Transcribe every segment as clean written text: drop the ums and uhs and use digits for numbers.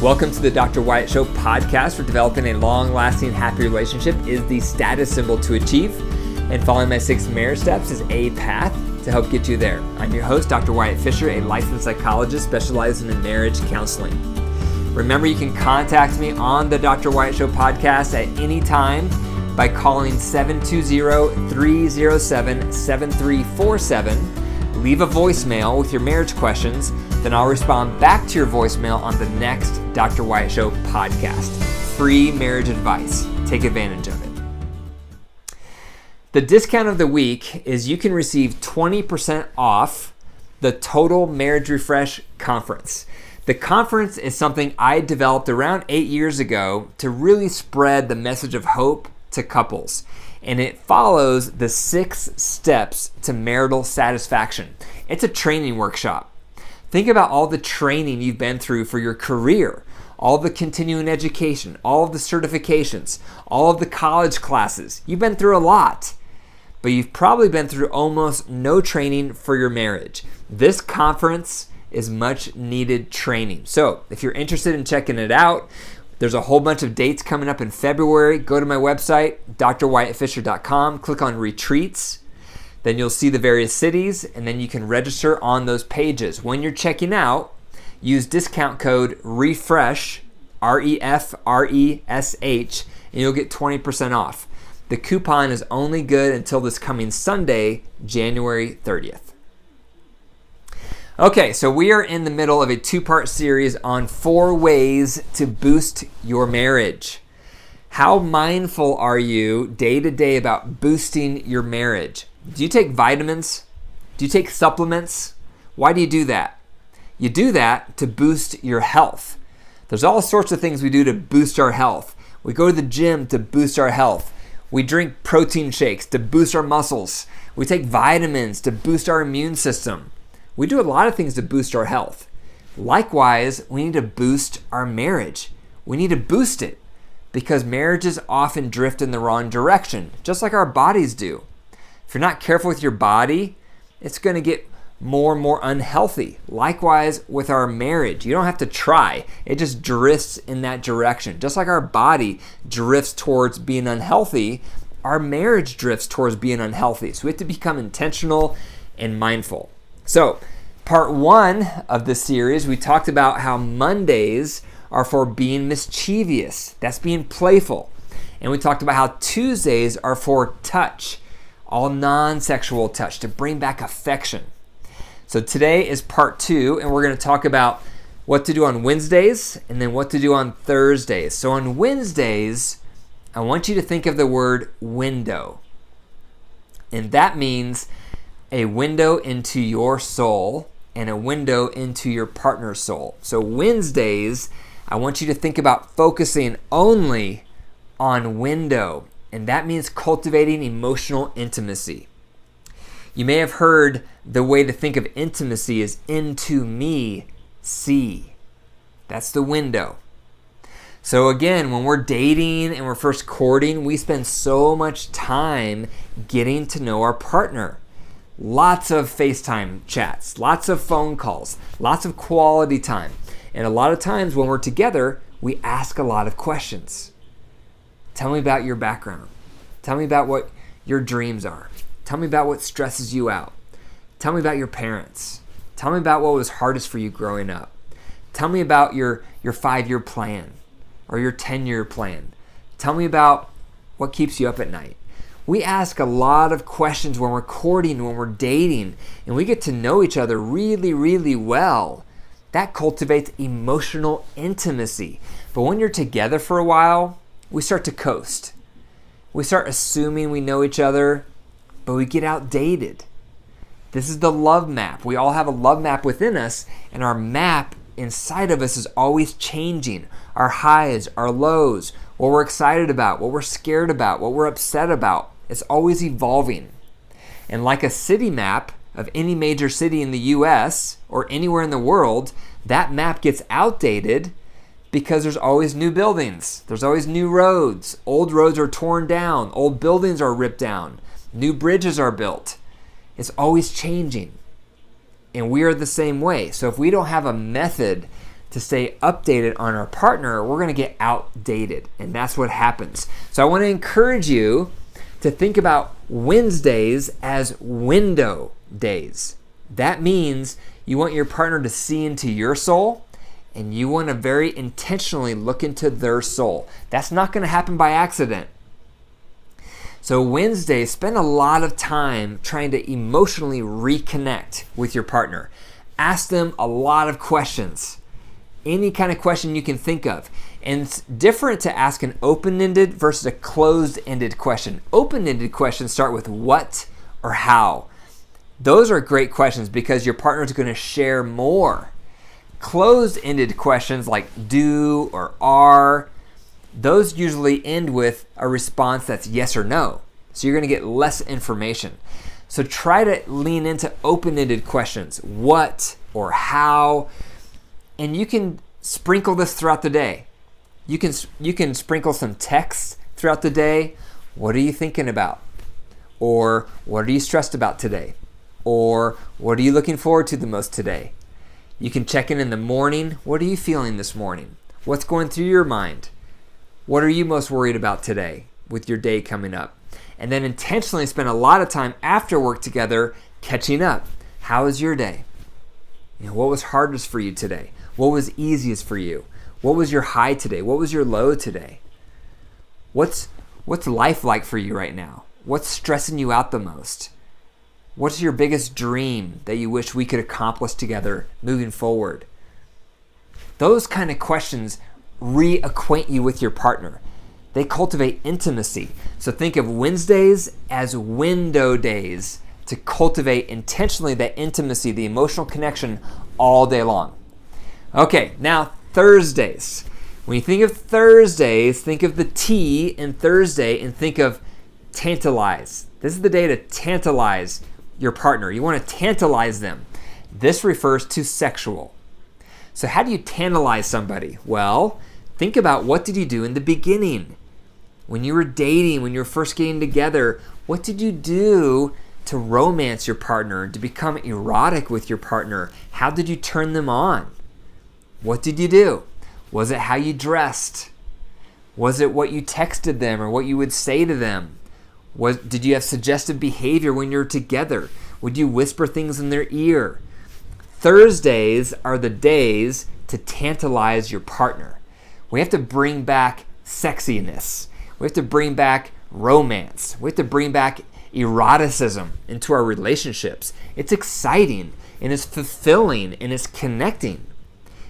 Welcome to the Dr. Wyatt Show podcast, where developing a long-lasting, happy relationship is the status symbol to achieve, and following my 6 marriage steps is a path to help get you there. I'm your host, Dr. Wyatt Fisher, a licensed psychologist specializing in marriage counseling. Remember, you can contact me on the Dr. Wyatt Show podcast at any time by calling 720-307-7347. Leave a voicemail with your marriage questions, then I'll respond back to your voicemail on the next Dr. Wyatt Show podcast. Free marriage advice. Take advantage of it. The discount of the week is you can receive 20% off the Total Marriage Refresh Conference. The conference is something I developed around 8 years ago to really spread the message of hope to couples. And it follows the 6 steps to marital satisfaction. It's a training workshop. Think about all the training you've been through for your career, all the continuing education, all of the certifications, all of the college classes. You've been through a lot, but you've probably been through almost no training for your marriage. This conference is much needed training. So if you're interested in checking it out, there's a whole bunch of dates coming up in February. Go to my website, drwyattfisher.com, click on retreats. Then you'll see the various cities, and then you can register on those pages. When you're checking out, use discount code REFRESH, REFRESH, and you'll get 20% off. The coupon is only good until this coming Sunday, January 30th. Okay, so we are in the middle of a 2-part series on 4 ways to boost your marriage. How mindful are you day to day about boosting your marriage? Do you take vitamins? Do you take supplements? Why do you do that? You do that to boost your health. There's all sorts of things we do to boost our health. We go to the gym to boost our health. We drink protein shakes to boost our muscles. We take vitamins to boost our immune system. We do a lot of things to boost our health. Likewise, we need to boost our marriage. We need to boost it because marriages often drift in the wrong direction, just like our bodies do. If you're not careful with your body, it's going to get more and more unhealthy. Likewise with our marriage. You don't have to try. It just drifts in that direction. Just like our body drifts towards being unhealthy, our marriage drifts towards being unhealthy. So we have to become intentional and mindful. So, part 1 of this series, we talked about how Mondays are for being mischievous. That's being playful. And we talked about how Tuesdays are for touch, all non-sexual touch, to bring back affection. So today is part 2, and we're going to talk about what to do on Wednesdays and then what to do on Thursdays. So on Wednesdays, I want you to think of the word window. And that means a window into your soul and a window into your partner's soul. So Wednesdays, I want you to think about focusing only on window, and that means cultivating emotional intimacy. You may have heard the way to think of intimacy is into me, see. That's the window. So again, when we're dating and we're first courting, we spend so much time getting to know our partner. Lots of FaceTime chats, lots of phone calls, lots of quality time. And a lot of times when we're together, we ask a lot of questions. Tell me about your background. Tell me about what your dreams are. Tell me about what stresses you out. Tell me about your parents. Tell me about what was hardest for you growing up. Tell me about your 5-year plan or your 10-year plan. Tell me about what keeps you up at night. We ask a lot of questions when we're courting, when we're dating, and we get to know each other really, really well. That cultivates emotional intimacy. But when you're together for a while, we start to coast. We start assuming we know each other, but we get outdated. This is the love map. We all have a love map within us, and our map inside of us is always changing. Our highs, our lows, what we're excited about, what we're scared about, what we're upset about. It's always evolving. And like a city map of any major city in the US or anywhere in the world, that map gets outdated because there's always new buildings. There's always new roads. Old roads are torn down. Old buildings are ripped down. New bridges are built. It's always changing. And we are the same way. So if we don't have a method to stay updated on our partner, we're going to get outdated. And that's what happens. So I want to encourage you to think about Wednesdays as window days. That means you want your partner to see into your soul, and you want to very intentionally look into their soul. That's not going to happen by accident. So Wednesday, spend a lot of time trying to emotionally reconnect with your partner. Ask them a lot of questions. Any kind of question you can think of. And it's different to ask an open-ended versus a closed-ended question. Open-ended questions start with what or how. Those are great questions because your partner is going to share more. Closed-ended questions like do or are, those usually end with a response that's yes or no. So you're going to get less information. So try to lean into open-ended questions, what or how, and you can sprinkle this throughout the day. You can sprinkle some text throughout the day. What are you thinking about? Or what are you stressed about today? Or what are you looking forward to the most today? You can check in the morning. What are you feeling this morning? What's going through your mind? What are you most worried about today with your day coming up? And then intentionally spend a lot of time after work together catching up. How was your day? What was hardest for you today? What was easiest for you? What was your high today? What was your low today? What's life like for you right now? What's stressing you out the most? What's your biggest dream that you wish we could accomplish together moving forward? Those kind of questions reacquaint you with your partner. They cultivate intimacy. So think of Wednesdays as window days to cultivate intentionally that intimacy, the emotional connection all day long. Okay, now Thursdays. When you think of Thursdays, think of the T in Thursday and think of tantalize. This is the day to tantalize your partner. You want to tantalize them. This refers to sexual. So how do you tantalize somebody? Well, think about what did you do in the beginning? When you were dating, when you were first getting together, what did you do to romance your partner, to become erotic with your partner? How did you turn them on? What did you do? Was it how you dressed? Was it what you texted them or what you would say to them? Did you have suggestive behavior when you're together? Would you whisper things in their ear? Thursdays are the days to tantalize your partner. We have to bring back sexiness. We have to bring back romance. We have to bring back eroticism into our relationships. It's exciting and it's fulfilling and it's connecting.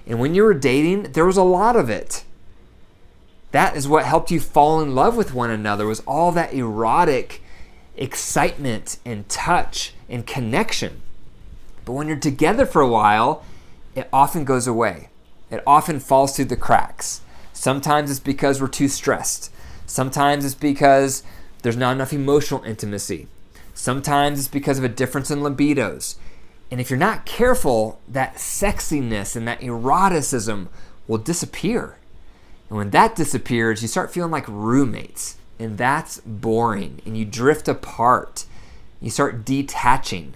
And when you were dating, there was a lot of it. That is what helped you fall in love with one another, was all that erotic excitement and touch and connection. But when you're together for a while, it often goes away. It often falls through the cracks. Sometimes it's because we're too stressed. Sometimes it's because there's not enough emotional intimacy. Sometimes it's because of a difference in libidos. And if you're not careful, that sexiness and that eroticism will disappear. And when that disappears, you start feeling like roommates. And that's boring. And you drift apart. You start detaching.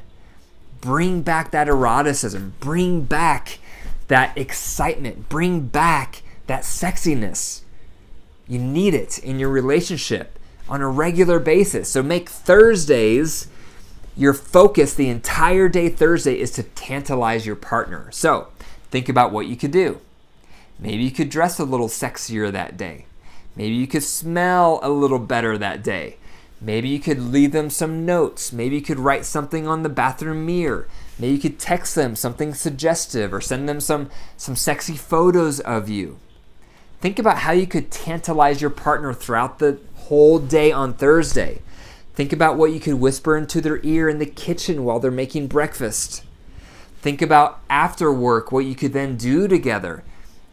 Bring back that eroticism. Bring back that excitement. Bring back that sexiness. You need it in your relationship on a regular basis. So make Thursdays your focus. The entire day Thursday is to tantalize your partner. So think about what you could do. Maybe you could dress a little sexier that day. Maybe you could smell a little better that day. Maybe you could leave them some notes. Maybe you could write something on the bathroom mirror. Maybe you could text them something suggestive or send them some sexy photos of you. Think about how you could tantalize your partner throughout the whole day on Thursday. Think about what you could whisper into their ear in the kitchen while they're making breakfast. Think about after work what you could then do together.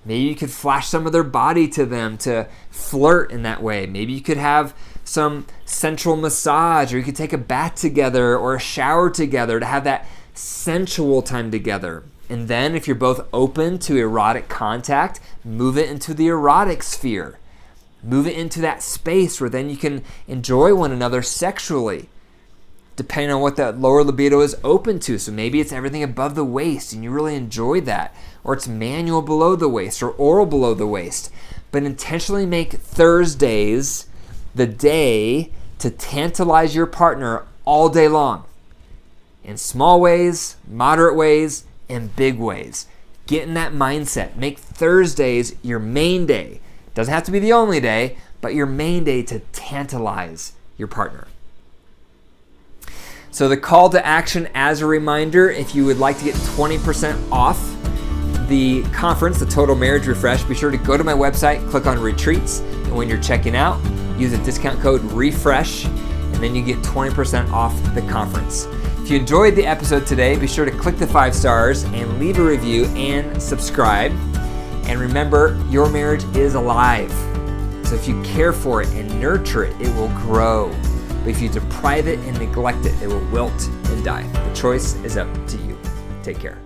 Maybe you could flash some of their body to them to flirt in that way. Maybe you could have some sensual massage, or you could take a bath together or a shower together to have that sensual time together. And then if you're both open to erotic contact, move it into the erotic sphere. Move it into that space where then you can enjoy one another sexually. depending on what that lower libido is open to. So maybe it's everything above the waist and you really enjoy that. Or it's manual below the waist or oral below the waist. But intentionally make Thursdays the day to tantalize your partner all day long. In small ways, moderate ways, and big ways. Get in that mindset. Make Thursdays your main day. Doesn't have to be the only day, but your main day to tantalize your partner. So the call to action as a reminder, if you would like to get 20% off the conference, the Total Marriage Refresh, be sure to go to my website, click on retreats, and when you're checking out, use a discount code REFRESH, and then you get 20% off the conference. If you enjoyed the episode today, be sure to click the 5 stars and leave a review and subscribe. And remember, your marriage is alive. So if you care for it and nurture it, it will grow. But if you deprive it and neglect it, it will wilt and die. The choice is up to you. Take care.